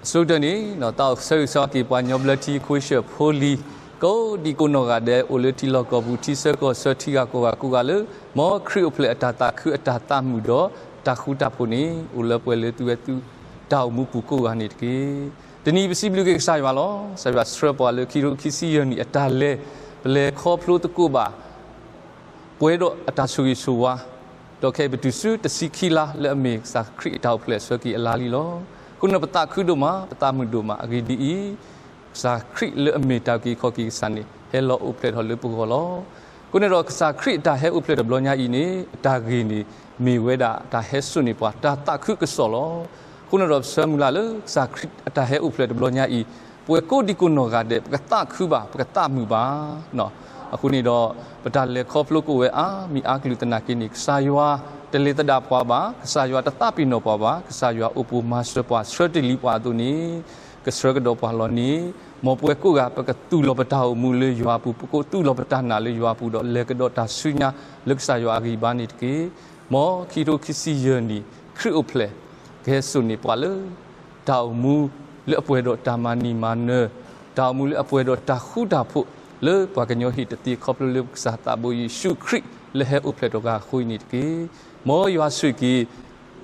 ဆိုတော့နေတော့တောက်ဆွေးစောကေပွားညောဘလတီခွေးရှ်ဖိုလီကိုဒီကိုနောကတဲ့အိုလတီလောကဘူးတီဆာကိုဆတီကကိုကလေမောခရီအိုဖလက်အတာခရီအတာတမှုတော့တခုတဖို့နေအိုလပွဲလေသူရဲ့သူတောက်မှုပူကိုကနေတကေတနီပစီဘလူကေဆိုင်ပါလောဆရာစထရပေါ်လေခီရိုခီစီယနီအတာလေဘလေခေါဖလို့တကူပါပွဲတော့အတာဆူရီဆူဝါတော့ခဲဘတူဆူတစီခီလာလေအမေစာခရီတောက်ဖလက်ဆွဲကီအလာလီလောခုနပတာခုတို့မှာပတာမှုတို့မှာအဂီဒီစာခရီလေအမေတာကီခေါကီစနေဟဲလောဥပလက်ဟောလေပူခေါ်လောခုနတော့စာခရီတာဟဲဥပလက်ဘလောညာဤနေတာဂီနီမေဝဲတာတာဟဲဆုနေပွားတာတခုကစောလောခုနတော့ဆမ်လာလေစာခရီတာဟဲဥပလက်ဘလောညာဤပွဲကိုဒီကုနောကတဲ့ပကတခုပါပကတမှုပါနော်အခုနေတော့ပတာလေခေါဖလုကိုဝဲအာမီအာကလူတနာကိနိစာယွာတလေတဒါပွားပါကစားရွာတတပိနောပွားပါကစားရွာဥပမာစပွားစရတလီပွားသူနီကစရကတော့ပွားလောနီမောပွဲကိုကပကတူလောပတာမူလေရွာပူပကိုတူလောပတာနာလေရွာပူတော့လေကတော့တာဆွညာလက္စားရွာဂီဘာနိတကေမောခီရိုခီစီယနီခရီအိုဖလေကဲဆုနေပွားလေတောက်မူလေအပွဲတော့တာမနီမာနတောက်မူလေအပွဲတော့တာခုတာဖို့လေပွားကညိုဟီတတိခေါပလုစာတာဘူယရှုခရီလေဟဲဥဖလေတော့ကခွိနိတကေမောရွာဆွေကီ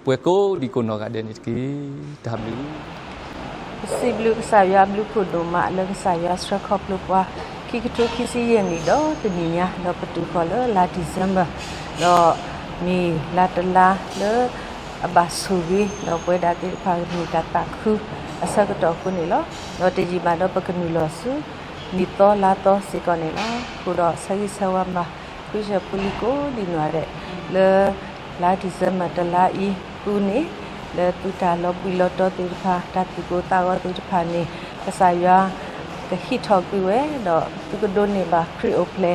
ပွဲကိုဒီကိုနောကတဲ့နိတကေဒါဘလူစီဘလူဆာယာဘလူခုဒိုမာလကဆာယာစထရခေါပလုပွားခီကတိုခီစီယနီတော့တနီညာတော့ပတူခေါ်လလာဒီဇမ်ဘာတော့မီလာတလာလေအဘဆူဗီတော့ပွဲဒါတိဖာနီတတခုအစကတော့ခုနေလောတော့တကြီးပါတော့ပကနူလောဆူနီတော့လာတော့စီကနေလားခုတော့ဆာကြီးဆဝမခွေးချပူလီကိုဒီနွားတဲ့လေလာဒီဇမတလာဤကူနေလေတူတာလောပီလောတော့တေဖာတတ်ကိုတာဝတူဖာနေကစားရကဟီထောက်ပြီးဝဲတော့သူကဒိုနေပါခရီအိုပလေ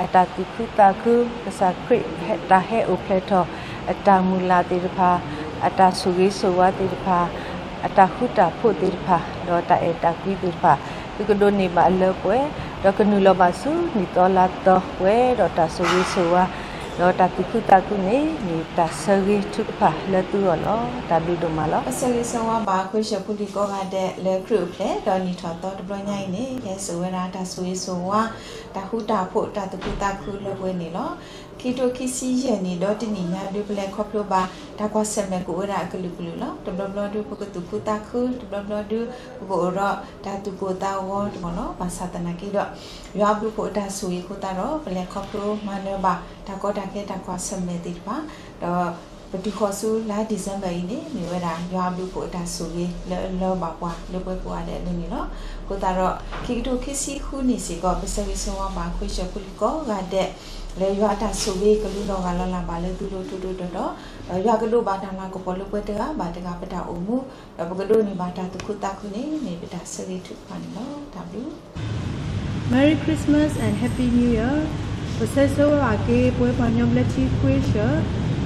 အတာတူခုတာခုကစားခရီဟက်တာဟဲအိုပလေတော့အတာမူလာတေဖာအတာဆူရီဆိုဝတေဖာအတာခုတာဖို့တေဖာတော့တာအတာကွီတေဖာသူကဒိုနေပါအလောပွဲတော့ကနူလောပါစုနီတော်လာတော့ဝဲတော့တာဆူရီဆိုဝတော့တာတိခုတာကုနေနေတာဆရီထုဖာလတူရောတာဘီဒိုမာလောအစလေးဆောင်ပါခွေးရှပူဒီကောကတဲ့လေခရုဖလေတော့နီထော်တော့တပညိုင်းနေရဲဆိုဝရာတာဆွေးဆိုဝတာဟုတာဖို့တာတခုတာခုလပွဲနေလောခီတိုခီစီယနီတော့တနီညာဒူပလက်ခေါပလိုပါတာကွာဆမေကိုဝရာကလူကလူလောတဘလဒူပကတူခုတာခုတဘလဒူဘောရတာတူကိုတာဝေါ်တမလောဘာသာတနာကီတော့ရွာဘူးဖို့တာဆွေးကိုတာတော့ပလက်ခေါပလိုမနဘာတာကောတာကေတာကွာဆမေတိပါတော့ပတိခေါ်ဆူလာဒီဇမ်ဘာနေမြေဝရာရွာဘူးဖို့တာဆွေးလောပါပွားလောပွဲပွားတဲ့နေနော်ကိုတာတော့ခီတိုခီစီခုနေစီကောပစဝီဆောမှာခွေးချပူလီကောကတဲ့လေရွာတာဆူဝေကလူတော်ကလာလာပါလေသူတို့တူတူတော့ရွာကလူဘာတာလာကိုပေါ်လို့ပွဲတကဘာတကပတာအုံမှုပကလူနေဘာတာတခုတခုနေပတာဆရီထုဖန်နော် W Merry Christmas and Happy New Year ပစဆောရာကေပွဲပညောလက်ချီခွေးရှ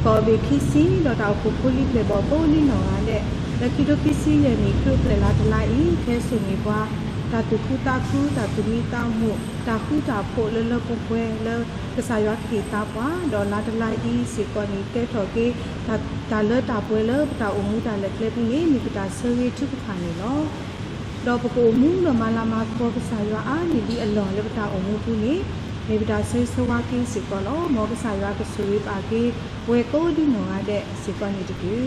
ကောဘေခီစီတော့တောက်ကိုပူလီလေဘောပိုလီနော်ရတဲ့လက်कीတို့ခီစီရဲ့နီခုပလာတလာဤခဲစင်နေပွားတာတူခုတာခုတာတူမီတောင်းမှုတာခုတာဖို့လလပပွဲလကစားရွာခေတာပွားဒေါ်လာတလိုက်ဤစီကောနီတဲထော်ကေတာလတာပွဲလတာအမှုတာလက်ကလေးပြီးမိကတာဆရီထုခါနေလောတော့ပကိုမှုလမလာမကောကစားရွာအာနီဒီအလော်လတာအမှုပူနေမိကတာဆေးဆဝါကင်းစီကောလောမောကစားရွာကဆူရီပါကေဝဲကိုဒီနော်ရတဲ့စီကောနီတကေ